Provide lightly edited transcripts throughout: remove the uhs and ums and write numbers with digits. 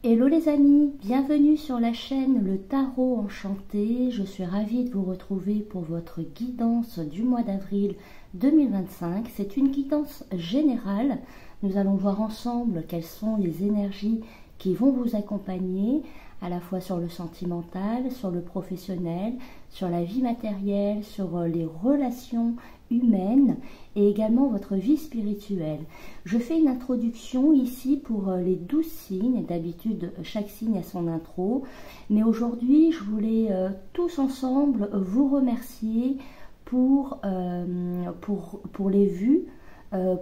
Hello les amis, bienvenue sur la chaîne Le Tarot Enchanté. Je suis ravie de vous retrouver pour votre guidance du mois d'avril 2025. C'est une guidance générale. Nous allons voir ensemble quelles sont les énergies qui vont vous accompagner à la fois sur le sentimental, sur le professionnel, sur la vie matérielle, sur les relations humaines et également votre vie spirituelle. Je fais une introduction ici pour les 12 signes. D'habitude, chaque signe a son intro. Mais aujourd'hui, je voulais tous ensemble vous remercier pour les vues,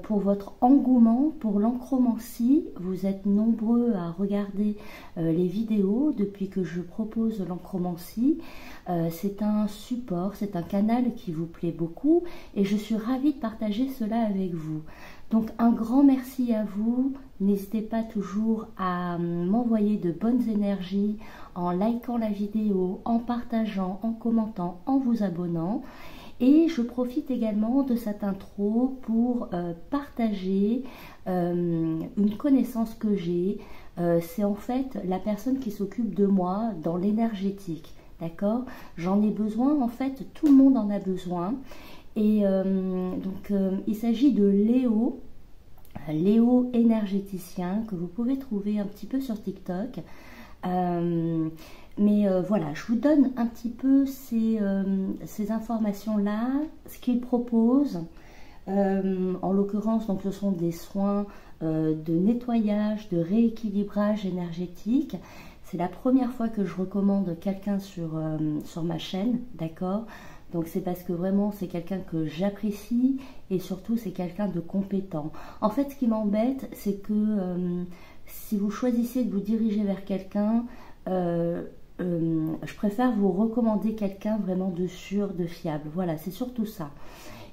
pour votre engouement pour l'encromancie. Vous êtes nombreux à regarder les vidéos depuis que je propose l'encromancie. C'est un support, c'est un canal qui vous plaît beaucoup et je suis ravie de partager cela avec vous. Donc un grand merci à vous. N'hésitez pas toujours à m'envoyer de bonnes énergies en likant la vidéo, en partageant, en commentant, en vous abonnant. Et je profite également de cette intro pour partager une connaissance que j'ai. C'est en fait la personne qui s'occupe de moi dans l'énergétique. D'accord? J'en ai besoin, en fait, tout le monde en a besoin. Et il s'agit de Léo, Léo énergéticien, que vous pouvez trouver un petit peu sur TikTok. Voilà, je vous donne un petit peu ces informations-là, ce qu'il propose. En l'occurrence, donc, ce sont des soins de nettoyage, de rééquilibrage énergétique. C'est la première fois que je recommande quelqu'un sur ma chaîne, d'accord? Donc c'est parce que vraiment c'est quelqu'un que j'apprécie et surtout c'est quelqu'un de compétent. En fait, ce qui m'embête, c'est que si vous choisissez de vous diriger vers quelqu'un, je préfère vous recommander quelqu'un vraiment de sûr, de fiable. Voilà, c'est surtout ça.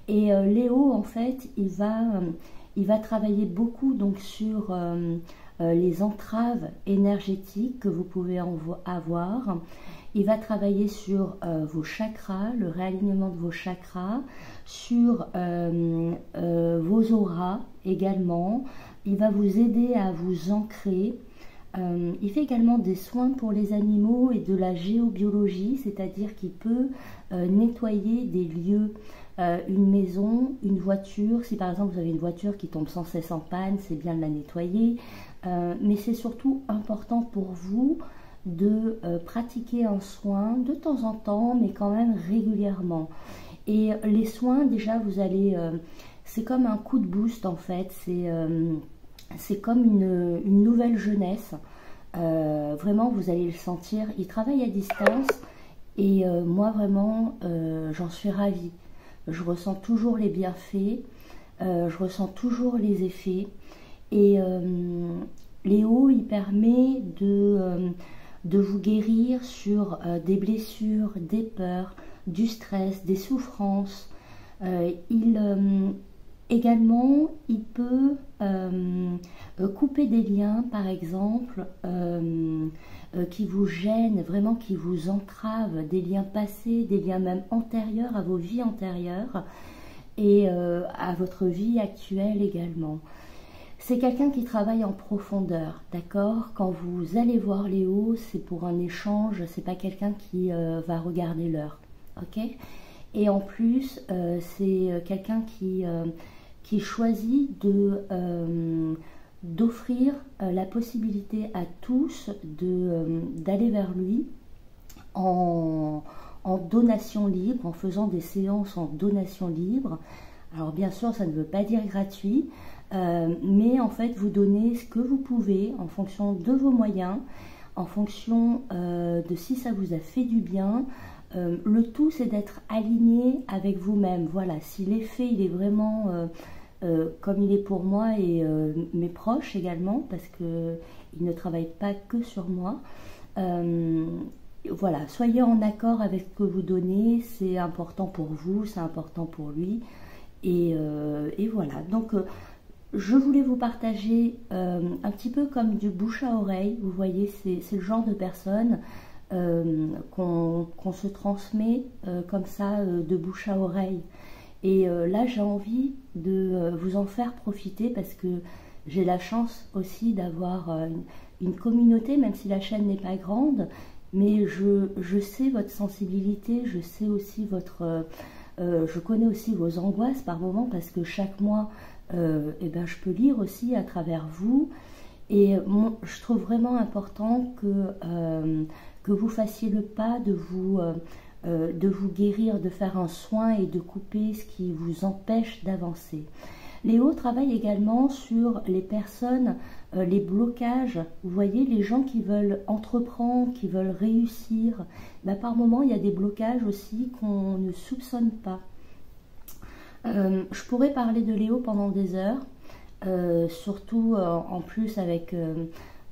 Et Léo, en fait, il va travailler beaucoup donc sur les entraves énergétiques que vous pouvez avoir. Il va travailler sur vos chakras, le réalignement de vos chakras, sur vos auras également. Il va vous aider à vous ancrer. Il fait également des soins pour les animaux et de la géobiologie, c'est-à-dire qu'il peut nettoyer des lieux, une maison, une voiture. Si par exemple vous avez une voiture qui tombe sans cesse en panne, c'est bien de la nettoyer. Mais c'est surtout important pour vous de pratiquer un soin de temps en temps, mais quand même régulièrement. Et les soins, déjà, vous allez... c'est comme un coup de boost, en fait. C'est comme une nouvelle jeunesse. Vraiment, vous allez le sentir. Il travaille à distance et moi, vraiment, j'en suis ravie. Je ressens toujours les bienfaits, je ressens toujours les effets. Et Léo, il permet de vous guérir sur des blessures, des peurs, du stress, des souffrances. Également, il peut couper des liens, par exemple, qui vous gênent, vraiment qui vous entravent, des liens passés, des liens même antérieurs à vos vies antérieures et à votre vie actuelle également. C'est quelqu'un qui travaille en profondeur, d'accord? Quand vous allez voir Léo, c'est pour un échange, c'est pas quelqu'un qui va regarder l'heure, ok? Et en plus, c'est quelqu'un qui choisit d'offrir la possibilité à tous d'aller vers lui en donation libre, en faisant des séances en donation libre. Alors bien sûr, ça ne veut pas dire gratuit, mais en fait, vous donnez ce que vous pouvez en fonction de vos moyens, en fonction de si ça vous a fait du bien. Le tout, c'est d'être aligné avec vous-même. Voilà, si l'effet, il est vraiment comme il est pour moi et mes proches également, parce qu'il ne travaille pas que sur moi. Voilà, soyez en accord avec ce que vous donnez, c'est important pour vous, c'est important pour lui. Et voilà, donc je voulais vous partager un petit peu comme du bouche à oreille. Vous voyez, c'est le genre de personne qu'on se transmet comme ça de bouche à oreille. Et là, j'ai envie de vous en faire profiter parce que j'ai la chance aussi d'avoir une communauté, même si la chaîne n'est pas grande, mais je sais votre sensibilité, je sais aussi votre... je connais aussi vos angoisses par moments, parce que chaque mois, eh ben, je peux lire aussi à travers vous. Et je trouve vraiment important que vous fassiez le pas de vous guérir, de faire un soin et de couper ce qui vous empêche d'avancer. Léo travaille également sur les personnes, les blocages. Vous voyez, les gens qui veulent entreprendre, qui veulent réussir. Ben, par moments, il y a des blocages aussi qu'on ne soupçonne pas. Je pourrais parler de Léo pendant des heures, surtout en plus avec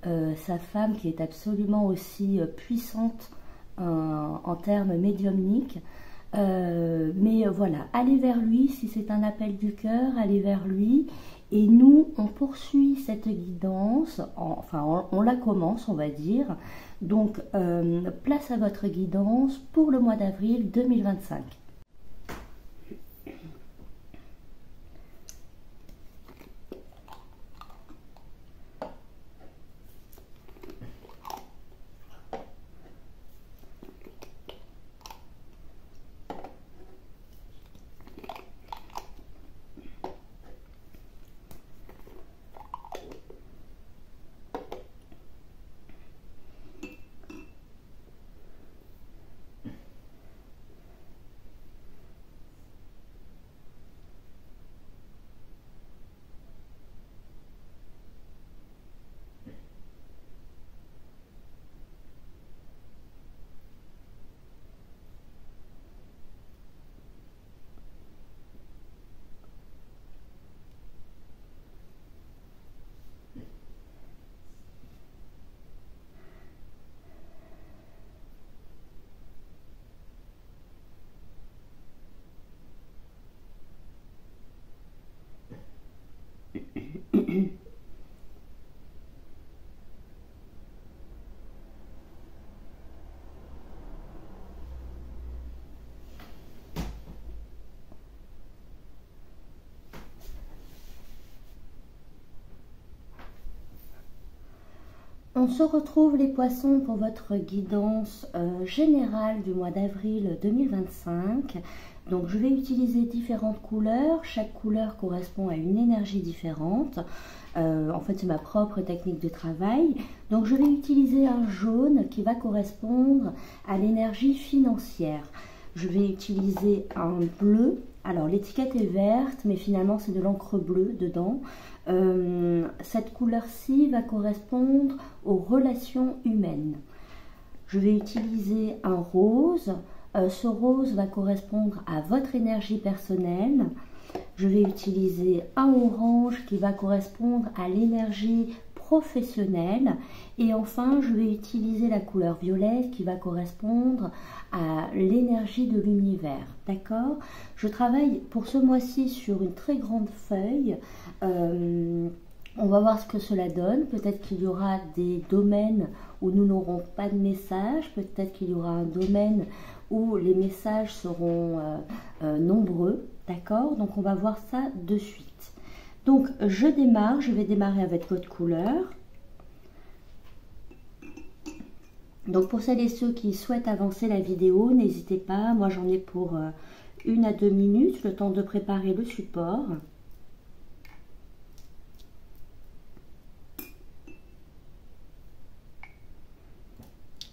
sa femme qui est absolument aussi puissante en termes médiumniques. Mais voilà, allez vers lui si c'est un appel du cœur, allez vers lui. Et nous, on poursuit cette guidance, enfin on la commence, on va dire. Donc, place à votre guidance pour le mois d'avril 2025. On se retrouve les poissons pour votre guidance générale du mois d'avril 2025. Donc je vais utiliser différentes couleurs, chaque couleur correspond à une énergie différente. En fait c'est ma propre technique de travail. Donc je vais utiliser un jaune qui va correspondre à l'énergie financière. Je vais utiliser un bleu. Alors l'étiquette est verte mais finalement c'est de l'encre bleue dedans. Cette couleur-ci va correspondre aux relations humaines. Je vais utiliser un rose. Ce rose va correspondre à votre énergie personnelle. Je vais utiliser un orange qui va correspondre à l'énergie professionnelle. Et enfin, je vais utiliser la couleur violette qui va correspondre à l'énergie de l'univers. D'accord? Je travaille pour ce mois-ci sur une très grande feuille. On va voir ce que cela donne. Peut-être qu'il y aura des domaines où nous n'aurons pas de message. Peut-être qu'il y aura un domaine où les messages seront nombreux. D'accord? Donc on va voir ça de suite. Donc je démarre. Je vais démarrer avec votre couleur. Donc pour celles et ceux qui souhaitent avancer la vidéo, n'hésitez pas. Moi j'en ai pour 1 à 2 minutes, le temps de préparer le support.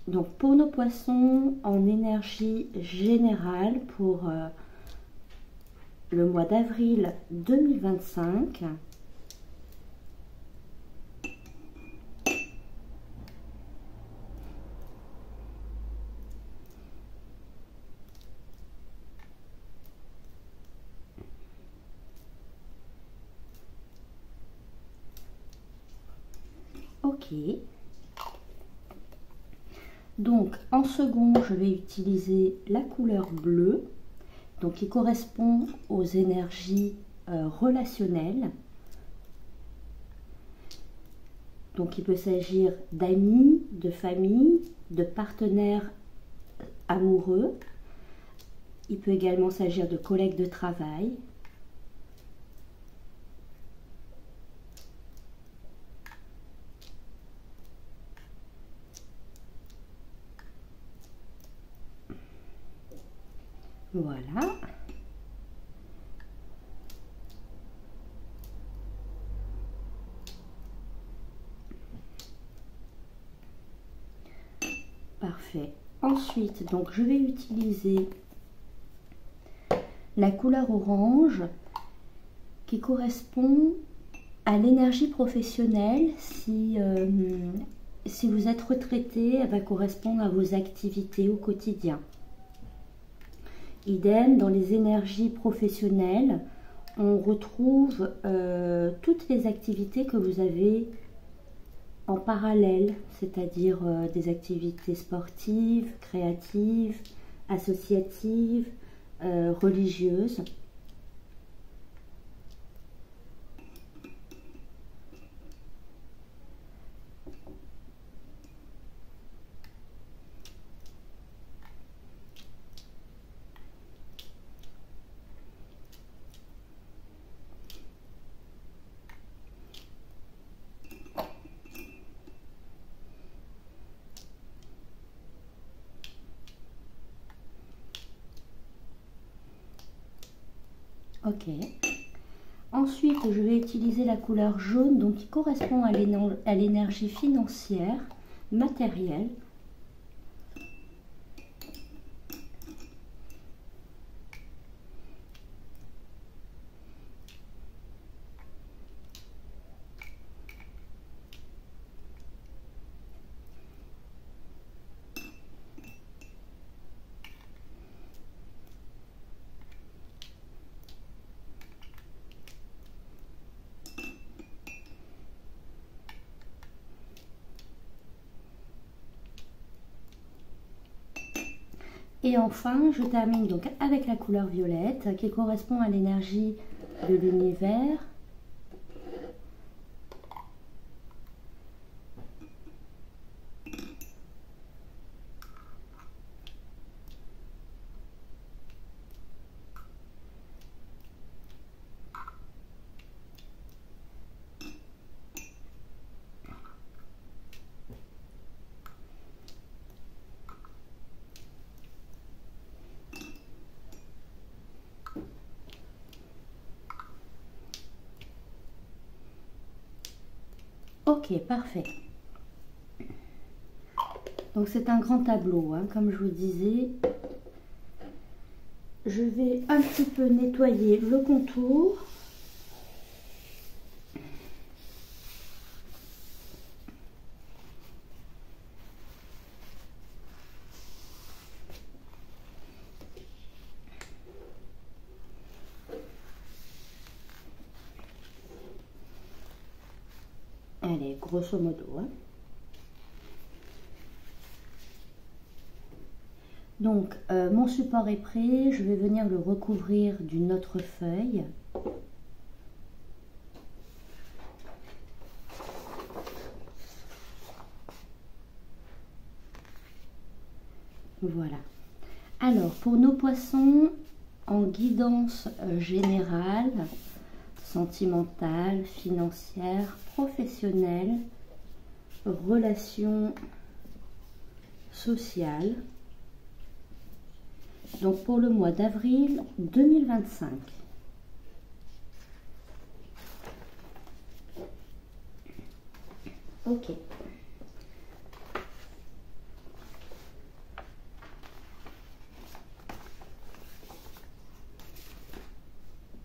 Donc pour nos poissons en énergie générale pour le mois d'avril 2025. Ok. Donc en second, je vais utiliser la couleur bleue, donc qui correspond aux énergies relationnelles. Donc il peut s'agir d'amis, de famille, de partenaires amoureux. Il peut également s'agir de collègues de travail. Voilà. Parfait. Ensuite, donc je vais utiliser la couleur orange qui correspond à l'énergie professionnelle. Si vous êtes retraité, elle va correspondre à vos activités au quotidien. Idem, dans les énergies professionnelles, on retrouve toutes les activités que vous avez en parallèle, c'est-à-dire des activités sportives, créatives, associatives, religieuses. Ok. Ensuite, je vais utiliser la couleur jaune, donc qui correspond à l'énergie financière, matérielle. Et enfin, je termine donc avec la couleur violette qui correspond à l'énergie de l'univers. Ok, parfait. Donc c'est un grand tableau, hein, comme je vous disais. Je vais un petit peu nettoyer le contour. Allez, grosso modo. Hein. Donc, mon support est prêt. Je vais venir le recouvrir d'une autre feuille. Voilà. Alors, pour nos poissons, en guidance générale, sentimentale, financière, professionnelle, relations sociales. Donc pour le mois d'avril 2025. Ok.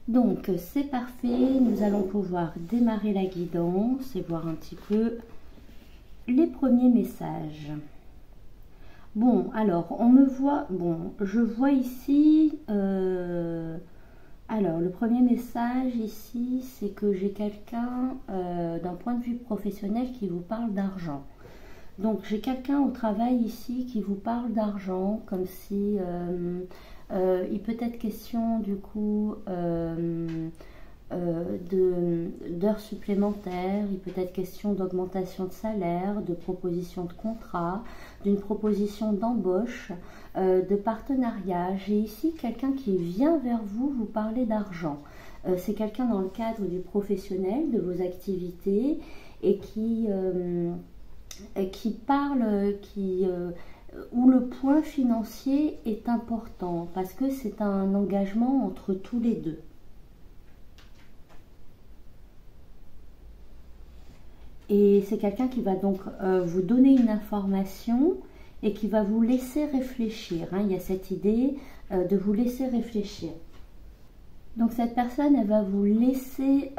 Donc c'est parfait, nous allons pouvoir démarrer la guidance et voir un petit peu les premiers messages. Bon, alors on me voit, bon, je vois ici, alors le premier message ici, c'est que j'ai quelqu'un d'un point de vue professionnel qui vous parle d'argent. Donc j'ai quelqu'un au travail ici qui vous parle d'argent, comme si il peut être question du coup d'heures supplémentaires, il peut être question d'augmentation de salaire, de proposition de contrat, d'une proposition d'embauche, de partenariat. J'ai ici quelqu'un qui vient vers vous parler d'argent. C'est quelqu'un dans le cadre du professionnel, de vos activités et qui parle, où le point financier est important parce que c'est un engagement entre tous les deux. Et c'est quelqu'un qui va donc vous donner une information et qui va vous laisser réfléchir. Hein. Il y a cette idée de vous laisser réfléchir. Donc cette personne, elle va vous laisser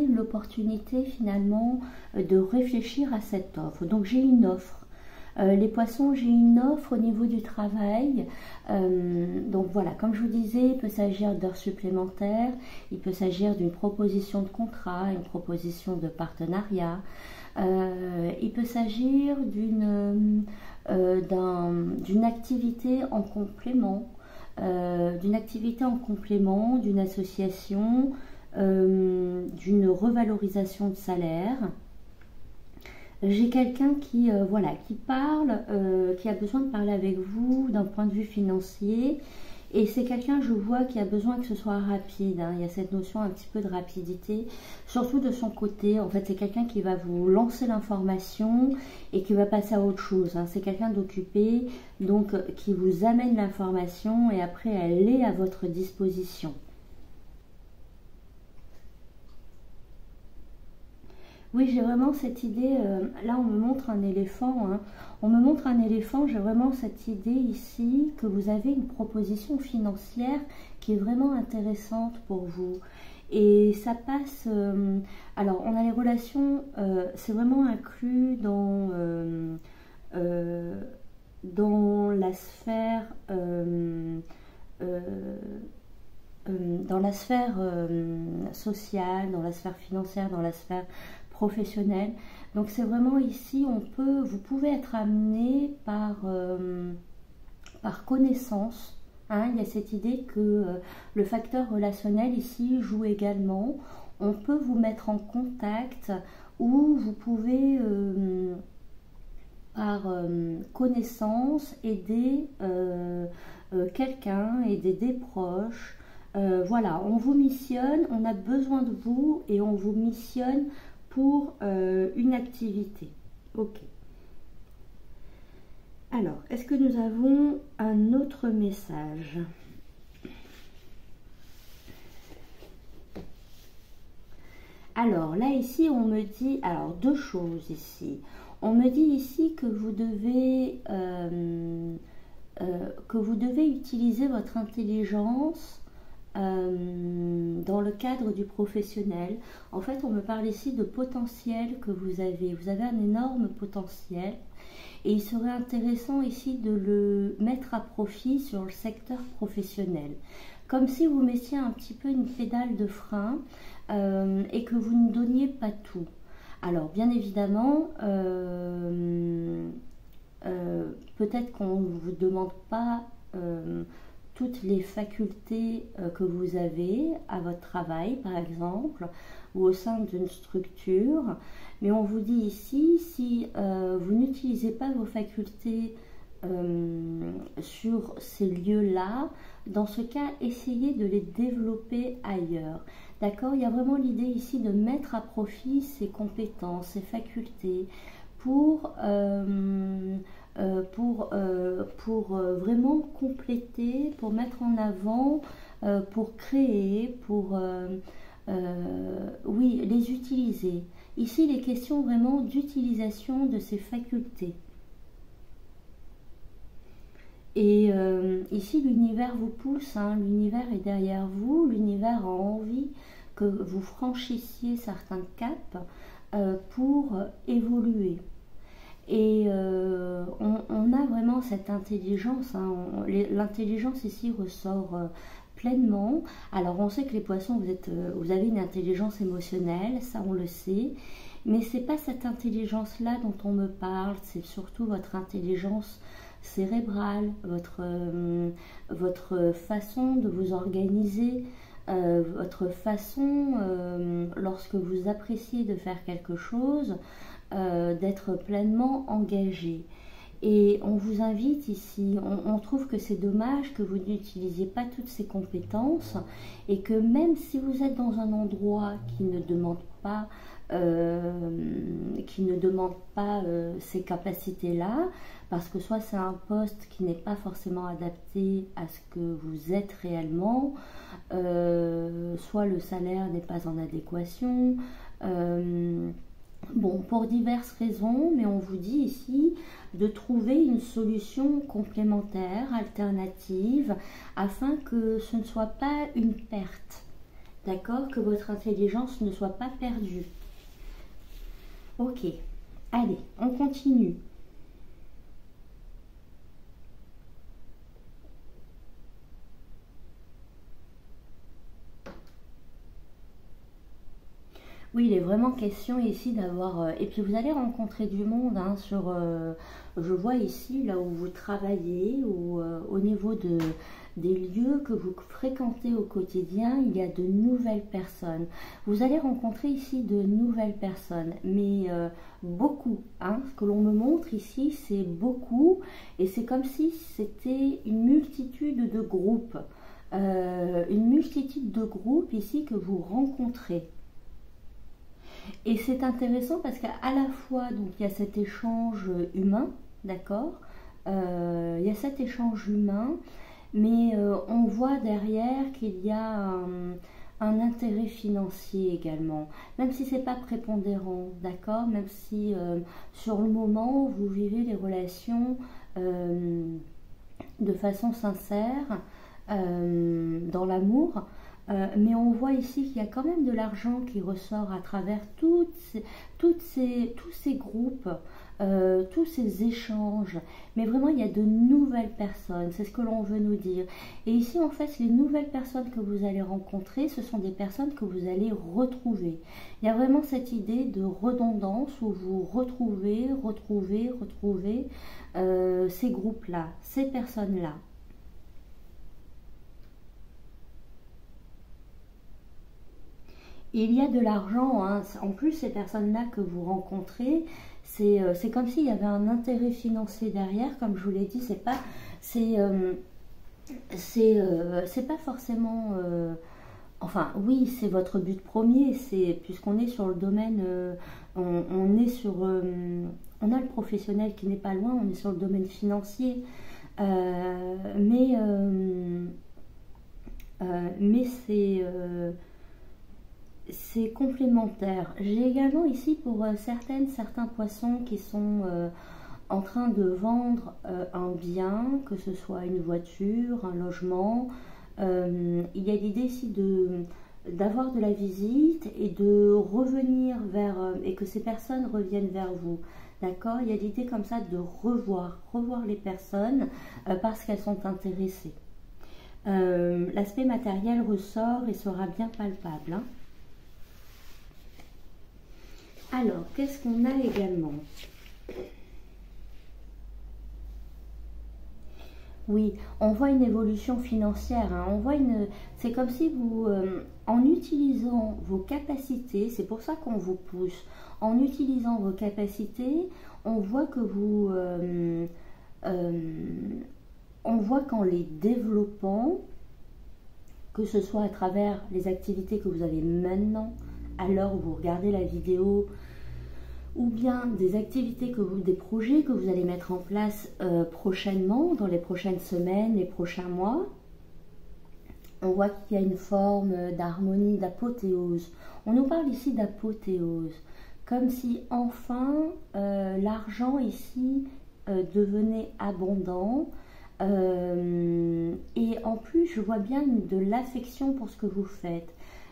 l'opportunité finalement de réfléchir à cette offre. Donc j'ai une offre. Les poissons, j'ai une offre au niveau du travail. Donc voilà, comme je vous disais, il peut s'agir d'heures supplémentaires, il peut s'agir d'une proposition de contrat, une proposition de partenariat. Il peut s'agir d'une activité en complément. D'une association, d'une revalorisation de salaire. J'ai quelqu'un qui parle, qui a besoin de parler avec vous d'un point de vue financier. Et c'est quelqu'un, je vois, qui a besoin que ce soit rapide. Hein. Il y a cette notion un petit peu de rapidité, surtout de son côté. En fait, c'est quelqu'un qui va vous lancer l'information et qui va passer à autre chose. Hein. C'est quelqu'un d'occupé, donc qui vous amène l'information et après, elle est à votre disposition. Oui, j'ai vraiment cette idée, là on me montre un éléphant, hein. On me montre un éléphant, j'ai vraiment cette idée ici que vous avez une proposition financière qui est vraiment intéressante pour vous. Et ça passe, alors on a les relations, c'est vraiment inclus dans la sphère, sociale, dans la sphère financière, dans la sphère professionnelle. Donc c'est vraiment ici, vous pouvez être amené par connaissance. Hein, il y a cette idée que le facteur relationnel ici joue également. On peut vous mettre en contact ou vous pouvez par connaissance aider quelqu'un, aider des proches. Voilà, on vous missionne, on a besoin de vous et on vous missionne pour une activité. Ok. Alors, est-ce que nous avons un autre message? Alors, là, ici, on me dit... Alors, deux choses ici. On me dit ici que vous devez utiliser votre intelligence dans le cadre du professionnel. En fait, on me parle ici de potentiel que vous avez. Vous avez un énorme potentiel et il serait intéressant ici de le mettre à profit sur le secteur professionnel. Comme si vous mettiez un petit peu une pédale de frein et que vous ne donniez pas tout. Alors, bien évidemment, peut-être qu'on ne vous demande pas toutes les facultés que vous avez à votre travail, par exemple, ou au sein d'une structure. Mais on vous dit ici, si vous n'utilisez pas vos facultés sur ces lieux-là, dans ce cas, essayez de les développer ailleurs. D'accord? Il y a vraiment l'idée ici de mettre à profit ces compétences, ces facultés pour vraiment compléter, pour mettre en avant, pour créer, oui, les utiliser. Ici, il est question vraiment d'utilisation de ces facultés. Et ici, l'univers vous pousse, hein, l'univers est derrière vous, l'univers a envie que vous franchissiez certains caps pour évoluer. Et on a vraiment cette intelligence, hein, l'intelligence ici ressort pleinement. Alors on sait que les poissons, vous avez une intelligence émotionnelle, ça on le sait, mais c'est pas cette intelligence-là dont on me parle, c'est surtout votre intelligence cérébrale, votre façon de vous organiser, votre façon, lorsque vous appréciez de faire quelque chose, d'être pleinement engagé. Et on vous invite ici, on trouve que c'est dommage que vous n'utilisiez pas toutes ces compétences et que même si vous êtes dans un endroit qui ne demande pas qui ne demande pas ces capacités-là, parce que soit c'est un poste qui n'est pas forcément adapté à ce que vous êtes réellement, soit le salaire n'est pas en adéquation. Bon, pour diverses raisons, mais on vous dit ici de trouver une solution complémentaire, alternative, afin que ce ne soit pas une perte, d'accord? Que votre intelligence ne soit pas perdue. Ok, allez, on continue. Oui, il est vraiment question ici d'avoir... et puis vous allez rencontrer du monde hein, sur... je vois ici, là où vous travaillez, ou au niveau des lieux que vous fréquentez au quotidien, il y a de nouvelles personnes. Vous allez rencontrer ici de nouvelles personnes, mais beaucoup. Hein, ce que l'on me montre ici, c'est beaucoup. Et c'est comme si c'était une multitude de groupes. Une multitude de groupes ici que vous rencontrez. Et c'est intéressant parce qu'à la fois, donc, il y a cet échange humain, d'accord, il y a cet échange humain, mais on voit derrière qu'il y a un intérêt financier également, même si c'est pas prépondérant, d'accord, même si sur le moment vous vivez les relations de façon sincère, dans l'amour. Mais on voit ici qu'il y a quand même de l'argent qui ressort à travers tous ces groupes, tous ces échanges. Mais vraiment, il y a de nouvelles personnes, c'est ce que l'on veut nous dire. Et ici, en fait, les nouvelles personnes que vous allez rencontrer, ce sont des personnes que vous allez retrouver. Il y a vraiment cette idée de redondance où vous retrouvez ces groupes-là, ces personnes-là. Il y a de l'argent, hein. En plus ces personnes-là que vous rencontrez, c'est comme s'il y avait un intérêt financier derrière, comme je vous l'ai dit, c'est pas forcément, enfin oui, c'est votre but premier, puisqu'on est sur le domaine, on est sur, on a le professionnel qui n'est pas loin, on est sur le domaine financier, mais c'est complémentaire. J'ai également ici pour certains poissons qui sont en train de vendre un bien, que ce soit une voiture, un logement. Il y a l'idée ici d'avoir de la visite et de revenir vers, et que ces personnes reviennent vers vous. D'accord? Il y a l'idée comme ça de revoir les personnes parce qu'elles sont intéressées. L'aspect matériel ressort et sera bien palpable. Hein. Alors, qu'est-ce qu'on a également? Oui, on voit une évolution financière. Hein. On voit c'est comme si vous, en utilisant vos capacités, c'est pour ça qu'on vous pousse. En utilisant vos capacités, on voit que on voit qu'en les développant, que ce soit à travers les activités que vous avez maintenant, à l'heure où vous regardez la vidéo, ou bien des activités des projets que vous allez mettre en place prochainement, dans les prochaines semaines, les prochains mois, on voit qu'il y a une forme d'harmonie, d'apothéose. On nous parle ici d'apothéose, comme si enfin l'argent ici devenait abondant. Et en plus, je vois bien de l'affection pour ce que vous faites.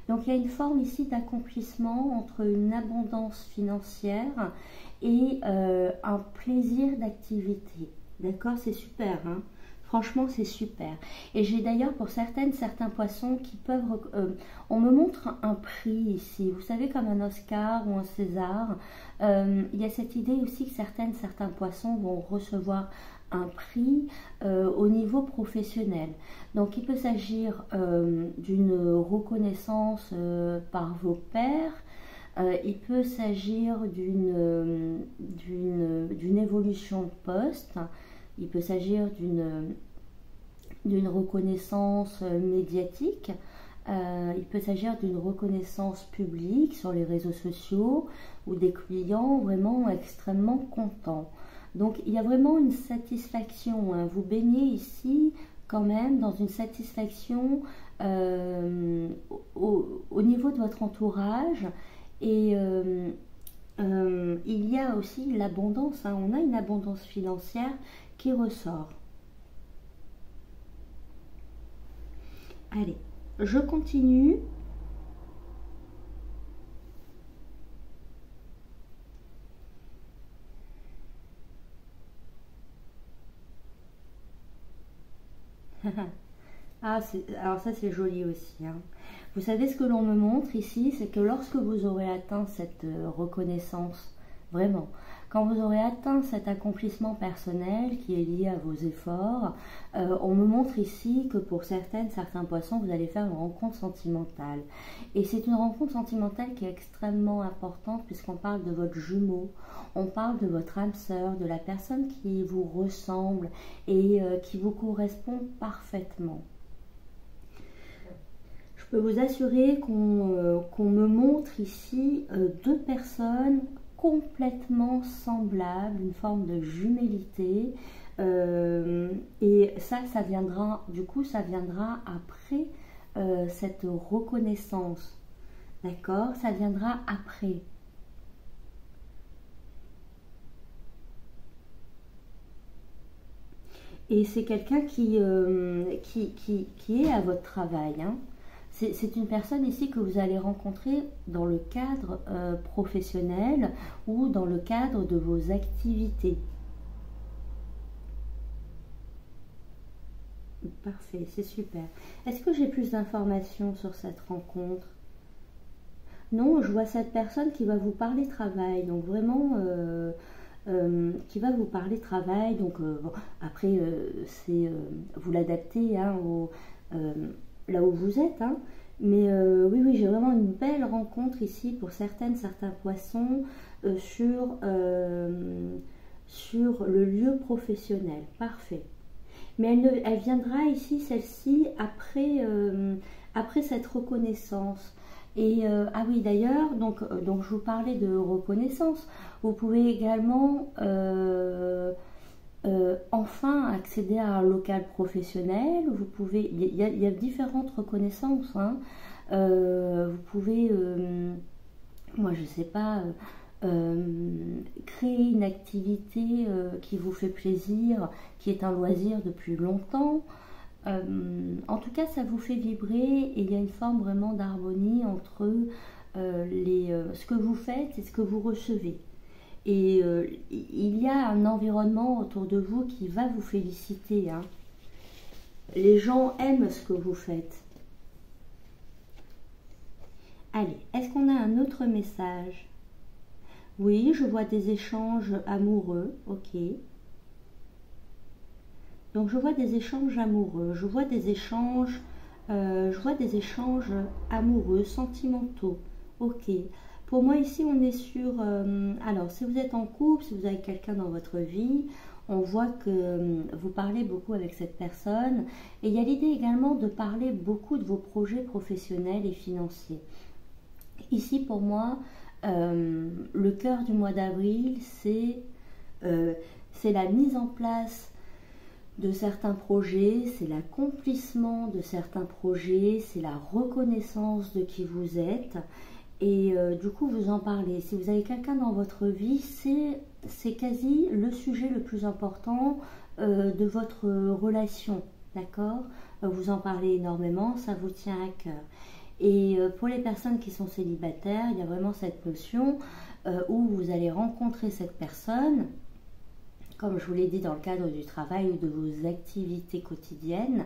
Donc il y a une forme ici d'accomplissement entre une abondance financière et un plaisir d'activité. D'accord? C'est super, hein? Franchement, c'est super. Et j'ai d'ailleurs pour certains poissons qui peuvent... on me montre un prix ici. Vous savez, comme un Oscar ou un César. Il y a cette idée aussi que certains poissons vont recevoir un prix au niveau professionnel. Donc il peut s'agir d'une reconnaissance par vos pairs, il peut s'agir d'une évolution de poste, il peut s'agir d'une reconnaissance médiatique, Il peut s'agir d'une reconnaissance publique sur les réseaux sociaux ou des clients vraiment extrêmement contents. Donc il y a vraiment une satisfaction, hein. Vous baignez ici quand même dans une satisfaction au niveau de votre entourage et il y a aussi l'abondance, hein. On a une abondance financière qui ressort. Allez, je continue. Ah, alors ça c'est joli aussi, hein. Vous savez ce que l'on me montre ici, c'est que lorsque vous aurez atteint cette reconnaissance, vraiment, quand vous aurez atteint cet accomplissement personnel qui est lié à vos efforts, on me montre ici que pour certains poissons, vous allez faire une rencontre sentimentale. Et c'est une rencontre sentimentale qui est extrêmement importante puisqu'on parle de votre jumeau, on parle de votre âme sœur, de la personne qui vous ressemble et qui vous correspond parfaitement. Je peux vous assurer qu'on me montre ici deux personnes complètement semblables, une forme de jumélité, et ça viendra, du coup, ça viendra après cette reconnaissance, d'accord? Ça viendra après. Et c'est quelqu'un qui est à votre travail, hein. C'est une personne ici que vous allez rencontrer dans le cadre professionnel ou dans le cadre de vos activités. Parfait, c'est super. Est-ce que j'ai plus d'informations sur cette rencontre? Non, je vois cette personne qui va vous parler travail, donc vraiment qui va vous parler travail. Donc bon, après, vous l'adaptez, hein, là où vous êtes, hein. Mais oui, j'ai vraiment une belle rencontre ici pour certains poissons sur le lieu professionnel. Parfait. Mais elle viendra ici, celle-ci, après cette reconnaissance. Et ah oui, d'ailleurs, donc je vous parlais de reconnaissance. Vous pouvez également enfin accéder à un local professionnel. Vous pouvez, il y a différentes reconnaissances, hein. Vous pouvez, moi je sais pas, créer une activité qui vous fait plaisir, qui est un loisir depuis longtemps. En tout cas, ça vous fait vibrer et il y a une forme vraiment d'harmonie entre ce que vous faites et ce que vous recevez. Et il y a un environnement autour de vous qui va vous féliciter, hein. Les gens aiment ce que vous faites. Allez, est-ce qu'on a un autre message? Oui, je vois des échanges amoureux, ok. Donc je vois des échanges amoureux, je vois des échanges amoureux, sentimentaux, ok. Pour moi ici on est sur, alors si vous êtes en couple, si vous avez quelqu'un dans votre vie, on voit que vous parlez beaucoup avec cette personne et il y a l'idée également de parler beaucoup de vos projets professionnels et financiers. Ici pour moi, le cœur du mois d'avril, c'est la mise en place de certains projets, c'est l'accomplissement de certains projets, c'est la reconnaissance de qui vous êtes et du coup vous en parlez. Si vous avez quelqu'un dans votre vie, c'est quasi le sujet le plus important de votre relation, d'accord? Vous en parlez énormément, ça vous tient à cœur. Et pour les personnes qui sont célibataires, il y a vraiment cette notion où vous allez rencontrer cette personne, comme je vous l'ai dit, dans le cadre du travail ou de vos activités quotidiennes.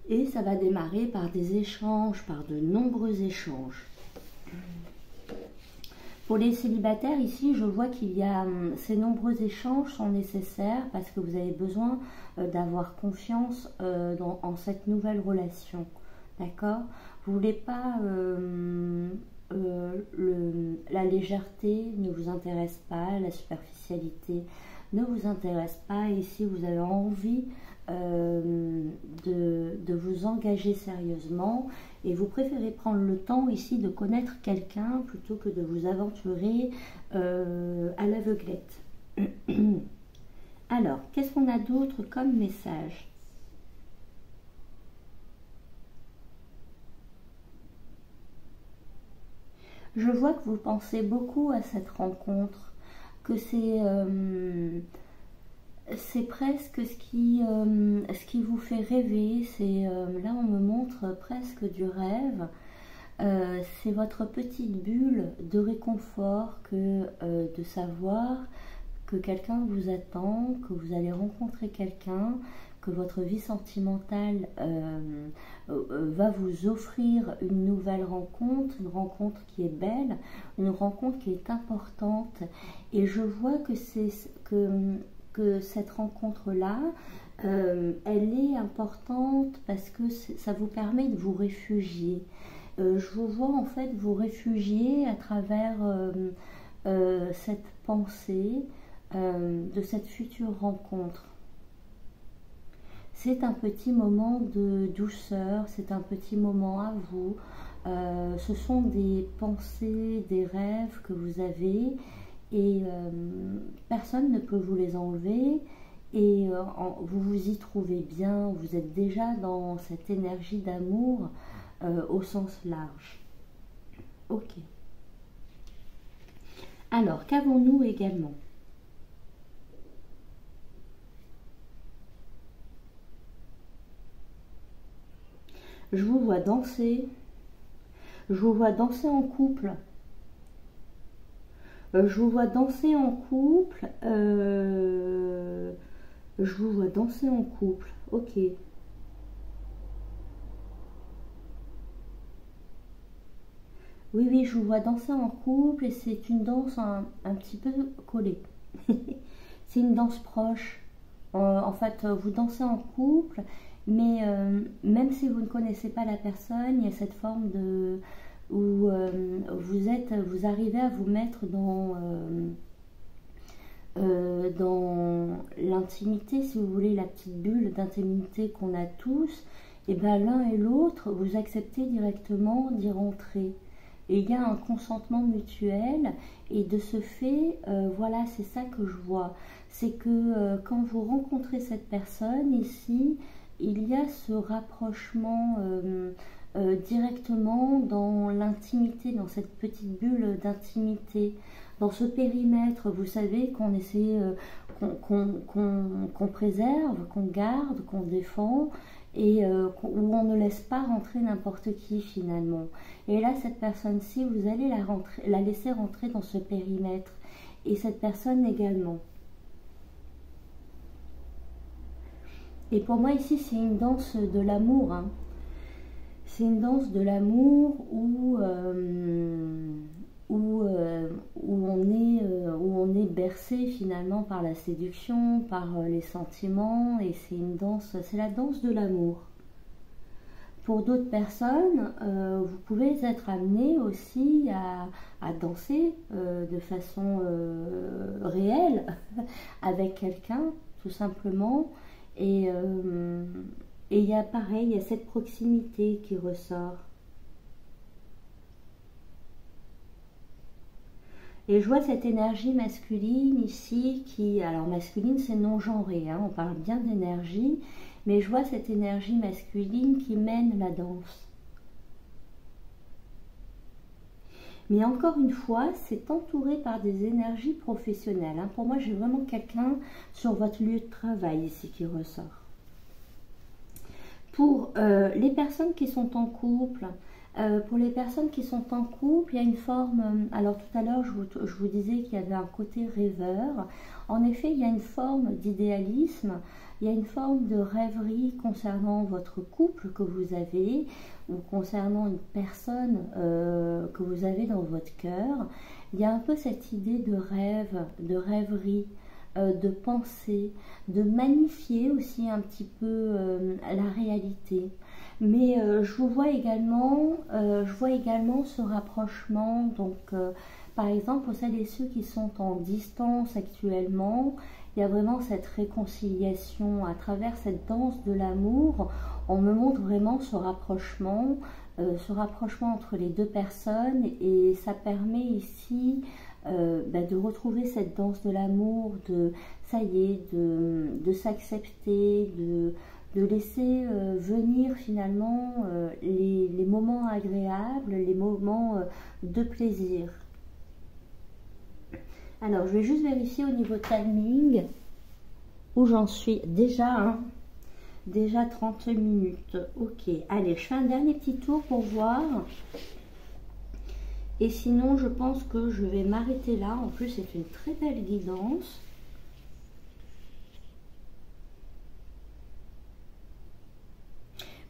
Et ça va démarrer par des échanges, par de nombreux échanges. Pour les célibataires, ici, je vois qu'il y a ces nombreux échanges sont nécessaires parce que vous avez besoin d'avoir confiance en cette nouvelle relation. D'accord? Vous ne voulez pas la légèreté ne vous intéresse pas, la superficialité ne vous intéresse pas et si vous avez envie de vous engager sérieusement et vous préférez prendre le temps ici de connaître quelqu'un plutôt que de vous aventurer à l'aveuglette. Alors, qu'est-ce qu'on a d'autre comme message? Je vois que vous pensez beaucoup à cette rencontre, que c'est presque ce qui vous fait rêver. Là, on me montre presque du rêve. C'est votre petite bulle de réconfort que de savoir que quelqu'un vous attend, que vous allez rencontrer quelqu'un, que votre vie sentimentale va vous offrir une nouvelle rencontre, une rencontre qui est belle, une rencontre qui est importante. Et je vois que cette rencontre-là, elle est importante parce que ça vous permet de vous réfugier. Je vous vois en fait vous réfugier à travers cette pensée de cette future rencontre. C'est un petit moment de douceur, c'est un petit moment à vous. Ce sont des pensées, des rêves que vous avez et personne ne peut vous les enlever et vous vous y trouvez bien, vous êtes déjà dans cette énergie d'amour au sens large. Ok. Alors, qu'avons-nous également? Je vous vois danser. Je vous vois danser en couple. Je vous vois danser en couple. Je vous vois danser en couple. Ok. Oui, oui, je vous vois danser en couple et c'est une danse un petit peu collée. C'est une danse proche. En fait, vous dansez en couple, mais même si vous ne connaissez pas la personne, il y a cette forme de où vous arrivez à vous mettre dans l'intimité, si vous voulez, la petite bulle d'intimité qu'on a tous. Et bien l'un et l'autre, vous acceptez directement d'y rentrer. Et il y a un consentement mutuel et de ce fait, voilà, c'est ça que je vois. C'est que quand vous rencontrez cette personne ici, il y a ce rapprochement directement dans l'intimité, dans cette petite bulle d'intimité, dans ce périmètre, vous savez, qu'on essaie, qu'on préserve, qu'on garde, qu'on défend, et où on ne laisse pas rentrer n'importe qui finalement. Et là, cette personne-ci, vous allez la laisser rentrer dans ce périmètre, et cette personne également. Et pour moi ici, c'est une danse de l'amour, hein. C'est une danse de l'amour où on est bercé finalement par la séduction, par les sentiments, et c'est une danse, c'est la danse de l'amour. Pour d'autres personnes, vous pouvez être amené aussi à danser de façon réelle avec quelqu'un, tout simplement. Et il y a pareil, il y a cette proximité qui ressort. Et je vois cette énergie masculine ici qui, alors masculine c'est non genré, hein, on parle bien d'énergie, mais je vois cette énergie masculine qui mène la danse. Mais encore une fois, c'est entouré par des énergies professionnelles, hein. Pour moi, j'ai vraiment quelqu'un sur votre lieu de travail ici qui ressort. Pour les personnes qui sont en couple, il y a une forme, alors tout à l'heure je vous disais qu'il y avait un côté rêveur. En effet, il y a une forme d'idéalisme, il y a une forme de rêverie concernant votre couple que vous avez, ou concernant une personne que vous avez dans votre cœur. Il y a un peu cette idée de rêve, de rêverie, de penser, de magnifier aussi un petit peu la réalité. Mais je vois également ce rapprochement, donc Par exemple, pour celles et ceux qui sont en distance actuellement, il y a vraiment cette réconciliation à travers cette danse de l'amour. On me montre vraiment ce rapprochement entre les deux personnes, et ça permet ici de retrouver cette danse de l'amour, ça y est, de s'accepter, de laisser venir finalement les moments agréables, les moments de plaisir. Alors, je vais juste vérifier au niveau timing où j'en suis. Déjà 30 minutes. Ok, allez, je fais un dernier petit tour pour voir. Et sinon, je pense que je vais m'arrêter là. En plus, c'est une très belle guidance.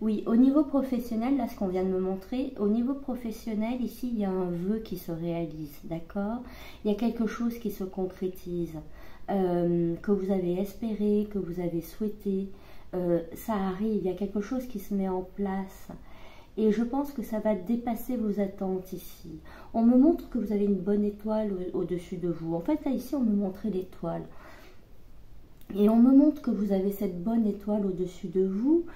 Oui, au niveau professionnel, là, ce qu'on vient de me montrer, au niveau professionnel, ici, il y a un vœu qui se réalise, d'accord? Il y a quelque chose qui se concrétise, que vous avez espéré, que vous avez souhaité. Ça arrive, il y a quelque chose qui se met en place. Et je pense que ça va dépasser vos attentes ici. On me montre que vous avez une bonne étoile au-dessus de vous. En fait, là, ici, on me montrait l'étoile. Et on me montre que vous avez cette bonne étoile au-dessus de vous,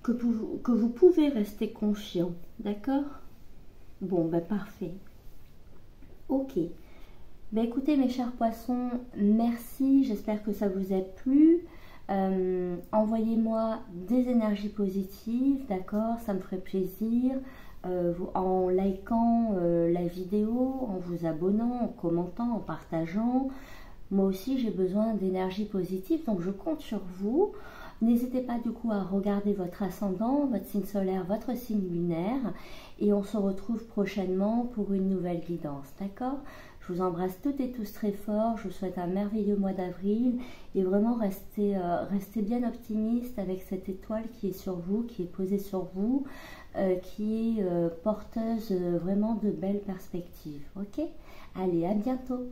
que vous pouvez rester confiant, d'accord? Bon, ben parfait. Ok. Ben écoutez mes chers poissons, merci, j'espère que ça vous a plu. Envoyez-moi des énergies positives, d'accord? Ça me ferait plaisir. En likant la vidéo, en vous abonnant, en commentant, en partageant. Moi aussi, j'ai besoin d'énergie positive, donc je compte sur vous. N'hésitez pas du coup à regarder votre ascendant, votre signe solaire, votre signe lunaire. Et on se retrouve prochainement pour une nouvelle guidance, d'accord? Je vous embrasse toutes et tous très fort. Je vous souhaite un merveilleux mois d'avril. Et vraiment, restez bien optimiste avec cette étoile qui est sur vous, qui est posée sur vous, qui est porteuse vraiment de belles perspectives, ok? Allez, à bientôt!